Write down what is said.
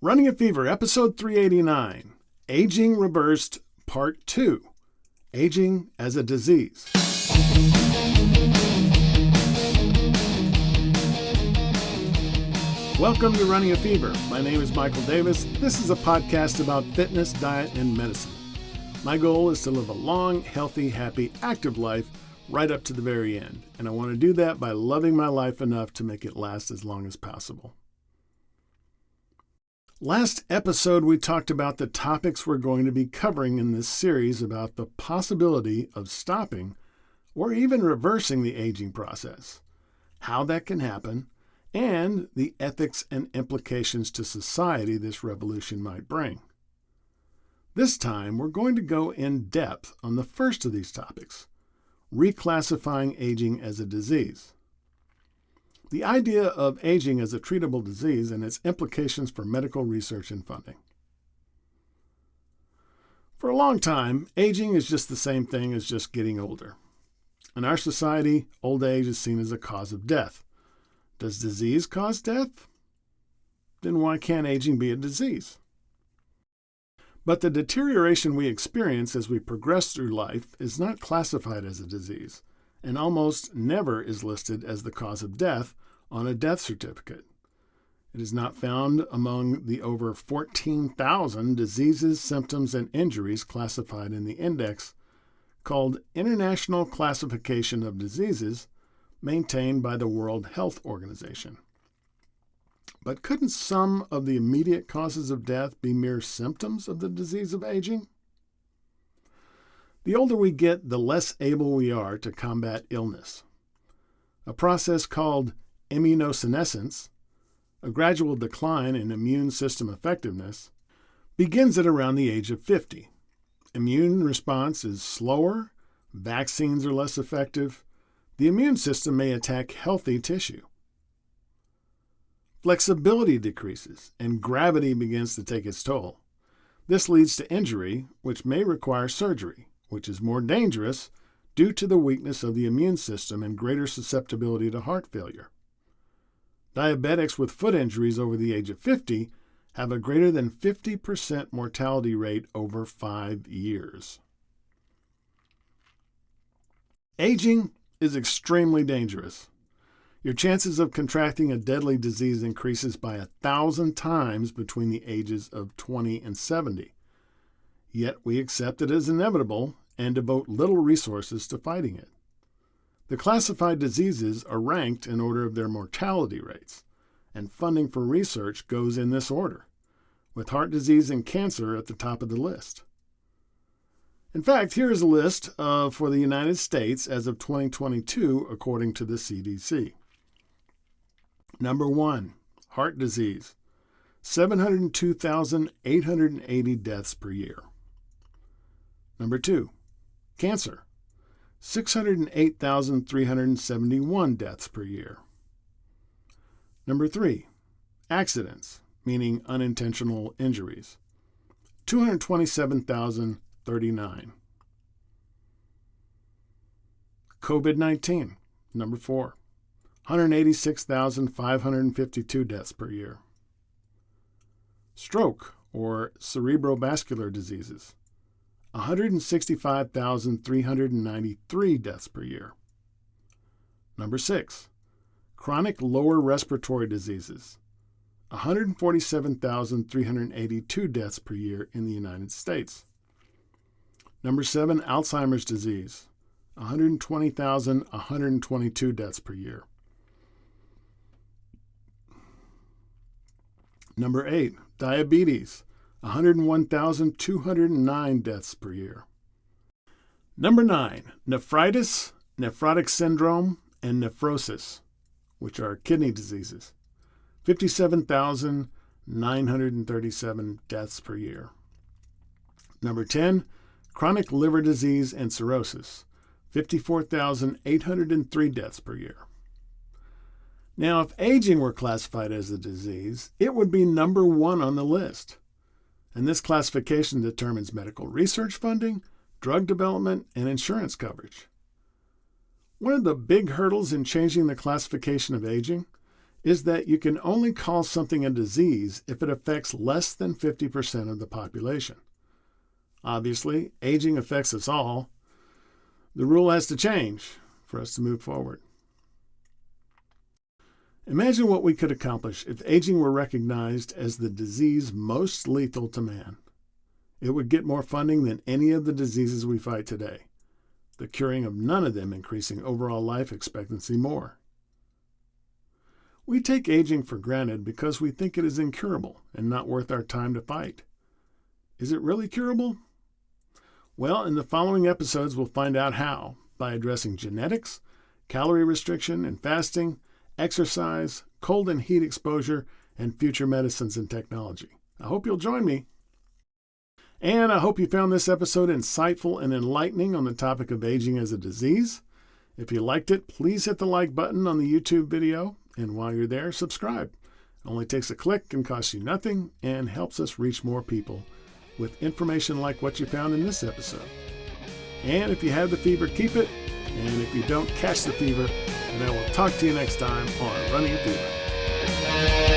Running a Fever, Episode 389, Aging Reversed, Part 2, Aging as a Disease. Welcome to Running a Fever. My name is Michael Davis. This is a podcast about fitness, diet, and medicine. My goal is to live a long, healthy, happy, active life right up to the very end, and I want to do that by loving my life enough to make it last as long as possible. Last episode, we talked about the topics we're going to be covering in this series about the possibility of stopping or even reversing the aging process, how that can happen, and the ethics and implications to society this revolution might bring. This time, we're going to go in depth on the first of these topics, reclassifying aging as a disease. The idea of aging as a treatable disease and its implications for medical research and funding. For a long time, aging is just the same thing as just getting older. In our society, old age is seen as a cause of death. Does disease cause death? Then why can't aging be a disease? But the deterioration we experience as we progress through life is not classified as a disease, and almost never is listed as the cause of death on a death certificate. It is not found among the over 14,000 diseases, symptoms, and injuries classified in the index called International Classification of Diseases, maintained by the World Health Organization. But couldn't some of the immediate causes of death be mere symptoms of the disease of aging? The older we get, the less able we are to combat illness. A process called immunosenescence, a gradual decline in immune system effectiveness, begins at around the age of 50. Immune response is slower, vaccines are less effective, the immune system may attack healthy tissue. Flexibility decreases, and gravity begins to take its toll. This leads to injury, which may require surgery, which is more dangerous due to the weakness of the immune system and greater susceptibility to heart failure. Diabetics with foot injuries over the age of 50 have a greater than 50% mortality rate over 5 years. Aging is extremely dangerous. Your chances of contracting a deadly disease increases by 1,000 times between the ages of 20 and 70. Yet we accept it as inevitable and devote little resources to fighting it. The classified diseases are ranked in order of their mortality rates, and funding for research goes in this order, with heart disease and cancer at the top of the list. In fact, here is a list for the United States as of 2022, according to the CDC. Number 1, heart disease, 702,880 deaths per year. Number 2, cancer, 608,371 deaths per year. Number 3, accidents, meaning unintentional injuries, 227,039. COVID-19, number 4, 186,552 deaths per year. Stroke, or cerebrovascular diseases, 165,393 deaths per year. Number 6, chronic lower respiratory diseases, 147,382 deaths per year in the United States. Number 7, Alzheimer's disease, 120,122 deaths per year. Number 8, diabetes, 101,209 deaths per year. Number 9, nephritis, nephrotic syndrome, and nephrosis, which are kidney diseases, 57,937 deaths per year. Number 10, chronic liver disease and cirrhosis, 54,803 deaths per year. Now, if aging were classified as a disease, it would be number 1 on the list. And this classification determines medical research funding, drug development, and insurance coverage. One of the big hurdles in changing the classification of aging is that you can only call something a disease if it affects less than 50% of the population. Obviously, aging affects us all. The rule has to change for us to move forward. Imagine what we could accomplish if aging were recognized as the disease most lethal to man. It would get more funding than any of the diseases we fight today, the curing of none of them increasing overall life expectancy more. We take aging for granted because we think it is incurable and not worth our time to fight. Is it really curable? Well, in the following episodes, we'll find out how, by addressing genetics, calorie restriction and fasting, exercise, cold and heat exposure, and future medicines and technology. I hope you'll join me. And I hope you found this episode insightful and enlightening on the topic of aging as a disease. If you liked it, please hit the like button on the YouTube video. And while you're there, subscribe. It only takes a click and costs you nothing and helps us reach more people with information like what you found in this episode. And if you have the fever, keep it. And if you don't, catch the fever. And I will talk to you next time on Running a Fever.